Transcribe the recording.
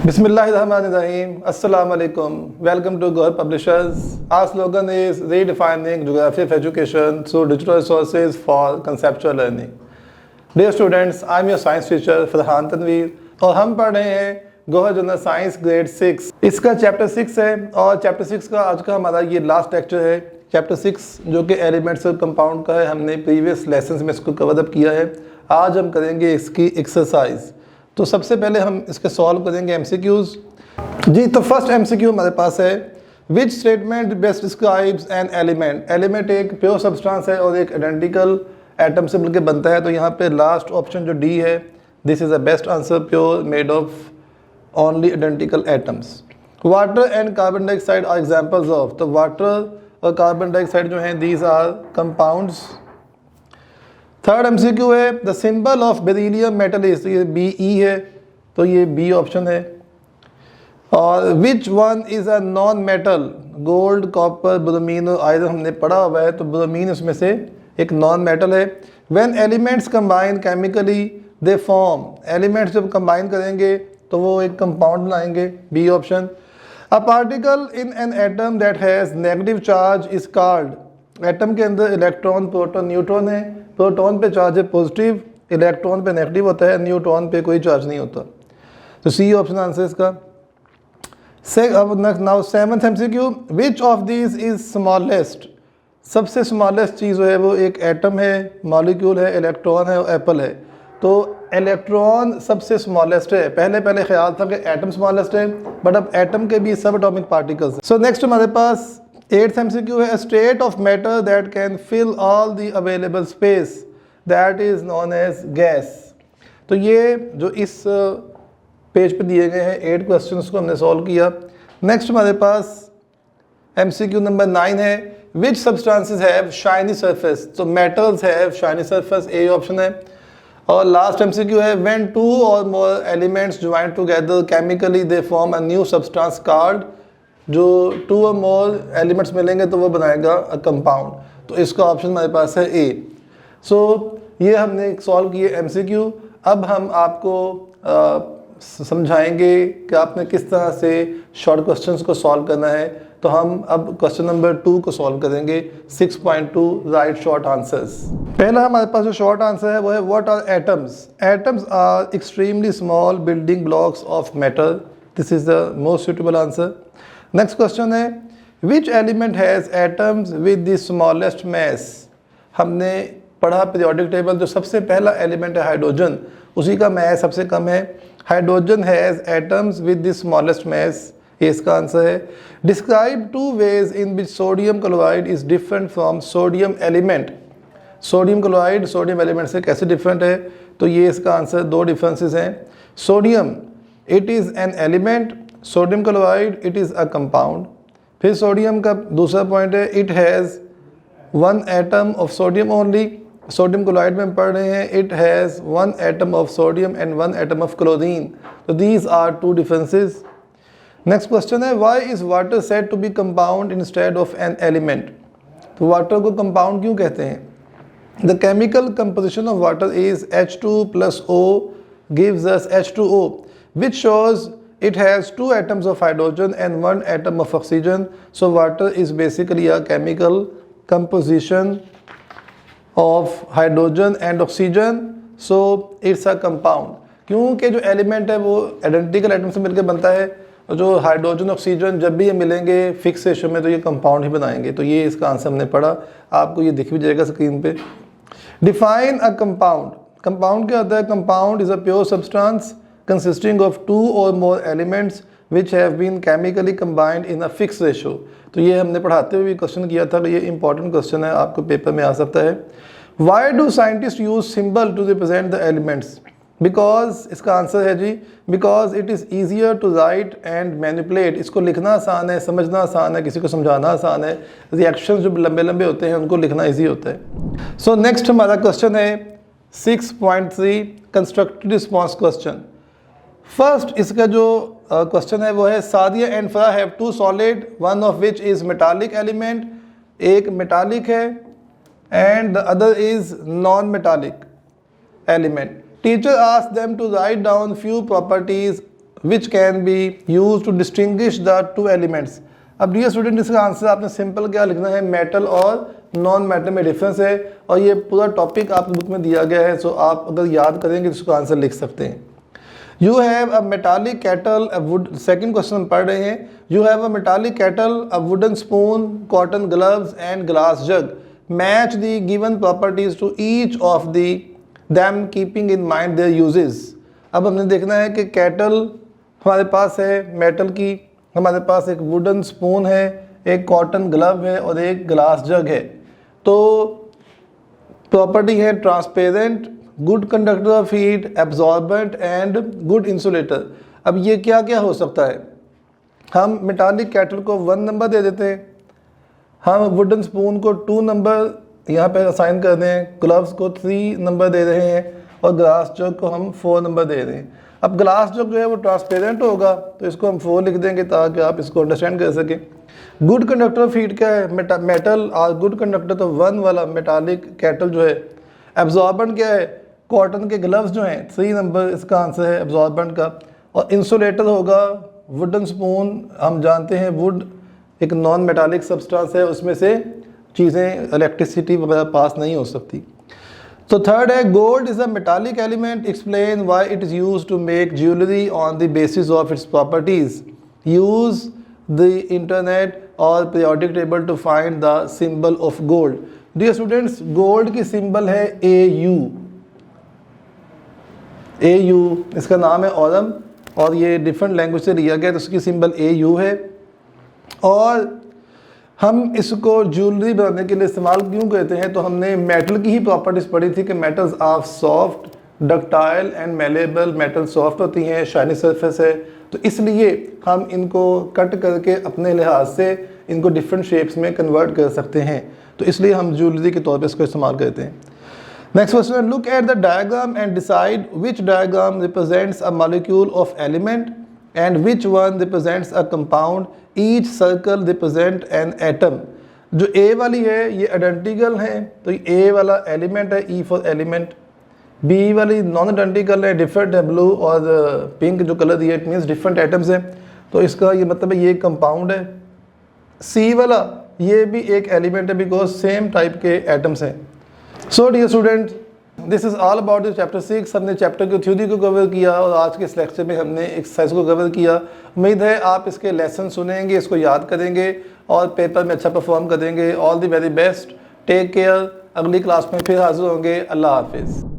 Bismillahirrahmanirrahim. Assalamu alaikum. Welcome to Gohar Publishers. Our slogan is redefining geography of education through digital resources for conceptual learning. Dear students, I am your science teacher Farhan Tanveer और हम पढ़ रहे हैं Gohar general science grade 6। इसका chapter 6 है और chapter 6 का आज का हमारा ये लास्ट लेक्चर है। चैप्टर 6 जो कि एलिमेंट्स और कंपाउंड का है, हमने प्रीवियस लेसन में इसको कवर अप किया है। आज हम करेंगे इसकी एक्सरसाइज। तो सबसे पहले हम इसके सॉल्व करेंगे एमसीक्यूज जी। तो फर्स्ट एमसीक्यू हमारे पास है, which statement best describes an element. Element एक प्योर सब्सटेंस है और एक आइडेंटिकल एटम से मिलकर बनता है। तो यहाँ पे लास्ट ऑप्शन जो डी है, this is the best answer, pure made of only identical atoms. Water and carbon dioxide are examples of. तो वाटर और कार्बन डाइऑक्साइड जो हैं, these are compounds. Third MCQ है, the symbol of beryllium metal is, ये BE है, तो ये B option है। और which one is a non metal, gold, copper, bromine और आयरन हमने पढ़ा हुआ है, तो ब्रोमीन उसमें से एक नॉन मेटल है। When elements combine chemically they form, elements जब कंबाइन करेंगे तो वो एक कंपाउंड बनाएंगे, B option. A particle in an atom that has negative charge is called, atom के अंदर इलेक्ट्रॉन, प्रोटॉन, न्यूट्रॉन है। प्रोटॉन पे चार्ज है पॉजिटिव, इलेक्ट्रॉन पे नेगेटिव होता है, न्यूट्रॉन पे कोई चार्ज नहीं होता। तो सी ऑप्शन आंसर इसका। Now seventh MCQ, which of these is smallest. सबसे स्मॉलेस्ट चीज़ जो है वो एक एटम है, मॉलिक्यूल है, इलेक्ट्रॉन है और एप्पल है। तो इलेक्ट्रॉन सबसे स्मॉलेस्ट है। पहले ख्याल था कि एटम स्मॉलेस्ट है, बट अब एटम के भी subatomic particles. So next हमारे पास एट्थ एमसीक्यू है, state of matter that can fill all the available space that is known as gas. तो ये जो इस पेज पे दिए गए हैं 8 क्वेश्चंस को हमने सॉल्व किया। नेक्स्ट हमारे पास एमसीक्यू नंबर 9 है, विच सब्सटेंसेस हैव शाइनी सरफेस। तो metals have shiny surface, A option है। और लास्ट एमसीक्यू है, व्हेन 2 और more elements join together chemically they form a new substance called. जो 2 और मोर एलिमेंट्स मिलेंगे तो वो बनाएगा अ कंपाउंड। तो इसका ऑप्शन हमारे पास है ए। सो ये हमने सॉल्व किए एमसीक्यू। अब हम आपको समझाएंगे कि आपने किस तरह से शॉर्ट क्वेश्चंस को सॉल्व करना है। तो हम अब क्वेश्चन नंबर 2 को सॉल्व करेंगे, 6.2 राइट शॉर्ट आंसर्स। पहला हमारे पास जो शॉर्ट आंसर है वो है, what are atoms. Atoms are extremely small building blocks of matter. This is the most suitable answer. Next question है, which element has atoms with the smallest mass. हमने पढ़ा periodic table, जो सबसे पहला element है हाइड्रोजन, उसी का मास सबसे कम है। Hydrogen has atoms with the smallest mass, ये इसका आंसर है। Describe 2 ways in which sodium chloride is different from sodium element. Sodium chloride sodium element से कैसे डिफरेंट है, तो ये इसका आंसर 2 डिफरेंसेस हैं। Sodium it is an element, sodium chloride it is a compound. फिर सोडियम का दूसरा पॉइंट है, it has 1 atom of sodium only. Sodium chloride में हम पढ़ रहे हैं, it has 1 atom of sodium and 1 atom of chlorine. तो these are 2 differences. Next question है, why is water said to be compound instead of an element. तो water को compound क्यों कहते हैं। The chemical composition of water is H2+O gives us H2O, which shows it has 2 atoms of hydrogen and 1 atom of oxygen. So water is basically a chemical composition of hydrogen and oxygen. So it's a compound. क्योंकि जो element है वो identical atom से मिलकर बनता है, और जो हाइड्रोजन ऑक्सीजन जब भी ये मिलेंगे फिक्स रेशो में तो ये कंपाउंड ही बनाएंगे। तो ये इसका आंसर हमने पढ़ा, आपको ये दिख भी जाएगा स्क्रीन पे। Define a compound. कंपाउंड क्या होता है। Compound is a pure substance consisting of 2 or more elements which have been chemically combined in a fixed ratio। तो ये हमने पढ़ाते हुए भी क्वेश्चन किया था, तो ये इंपॉर्टेंट क्वेश्चन है, आपको पेपर में आ सकता है। Why do scientists use symbol to represent the elements? Because इसका आंसर है जी, because it is easier to write and manipulate। इसको लिखना आसान है, समझना आसान है, किसी को समझाना आसान है। रिएक्शन जो लंबे लंबे होते हैं उनको लिखना ईजी होता है। सो नेक्स्ट हमारा क्वेश्चन है 6.3 कंस्ट्रक्टिव रिस्पॉन्स क्वेश्चन। फर्स्ट इसका जो क्वेश्चन है वो है, Sadia and Farah have 2 solid, one of which is metallic element. एक मेटालिक है and the other is non metallic element. Teacher asked them to write down few properties which can be use to distinguish the two elements. अब dear student इसका answer आपने simple क्या लिखना है, metal और non metal में difference है, और ये पूरा टॉपिक आपकी बुक में दिया गया है, सो आप अगर याद करेंगे तो इसका आंसर लिख सकते हैं। You have a metallic kettle a wood, second question हम पढ़ रहे हैं। You have a metallic kettle a wooden spoon cotton gloves and glass jug, match the given properties to each of the them keeping in mind their uses. अब हमने देखना है कि cattle हमारे पास है मेटल की, हमारे पास एक वुडन स्पून है, एक कॉटन ग्लव है और एक ग्लास जग है। तो प्रॉपर्टी है transparent, good conductor of heat, absorbent and good insulator. अब ये क्या क्या हो सकता है, हम मेटालिक कैटल को 1 नंबर दे देते हैं, हम वुडन स्पून को 2 नंबर यहाँ पे असाइन कर दें, ग्लव्स को 3 नंबर दे रहे हैं और ग्लास जग को हम 4 नंबर दे रहे हैं। अब ग्लास जग जो है वो ट्रांसपेरेंट होगा तो इसको हम 4 लिख देंगे ताकि आप इसको अंडरस्टैंड कर सकें। गुड कंडक्टर ऑफ हीट क्या है, मेटल और गुड कंडक्टर तो 1 वाला मेटालिक कैटल जो है। एब्जॉर्बेंट क्या है, कॉटन के ग्लव्स जो हैं 3 नंबर इसका आंसर है एब्जॉर्बेंट का। और इंसुलेटर होगा वुडन स्पून, हम जानते हैं वुड एक नॉन मेटालिक सब्सटेंस है, उसमें से चीज़ें इलेक्ट्रिसिटी वगैरह पास नहीं हो सकती। तो थर्ड है gold is a metallic element, explain why it is used to make jewellery on the basis of its properties, use the internet और periodic table to find the symbol of gold. Dear students gold की symbol है AU, इसका नाम है Aurum और ये different language से लिया गया तो उसकी सिंबल AU है। और हम इसको ज्वेलरी बनाने के लिए इस्तेमाल क्यों करते हैं, तो हमने मेटल की ही प्रॉपर्टीज़ पढ़ी थी कि metals are soft, ductile and malleable. Metal soft होती हैं, शाइनी सरफेस है, तो इसलिए हम इनको कट करके अपने लिहाज से इनको डिफरेंट शेप्स में कन्वर्ट कर सकते हैं, तो इसलिए हम ज्वेलरी के तौर पर इसको इस्तेमाल करते हैं। नेक्स्ट क्वेश्चन है look at the diagram and decide which diagram represents a molecule of element and which one represents a compound, each circle represent an atom। जो A वाली है ये आइडेंटिकल है तो A वाला एलिमेंट है, E फॉर एलिमेंट। B वाली non identical है, डिफरेंट है, ब्लू और पिंक जो कलर दिया इट मीन्स डिफरेंट एटम्स है, तो इसका ये मतलब है ये कंपाउंड है। C वाला ये भी एक एलिमेंट है बिकॉज सेम टाइप के एटम्स हैं। So dear student this is all about this chapter 6। हमने चैप्टर की थ्योरी को कवर किया और आज के इस लेक्चर में हमने एक्सरसाइज को कवर किया। उम्मीद है आप इसके लेसन सुनेंगे, इसको याद करेंगे और पेपर में अच्छा परफॉर्म करेंगे। All the very best, take care. अगली क्लास में फिर हाजिर होंगे। अल्लाह हाफिज़।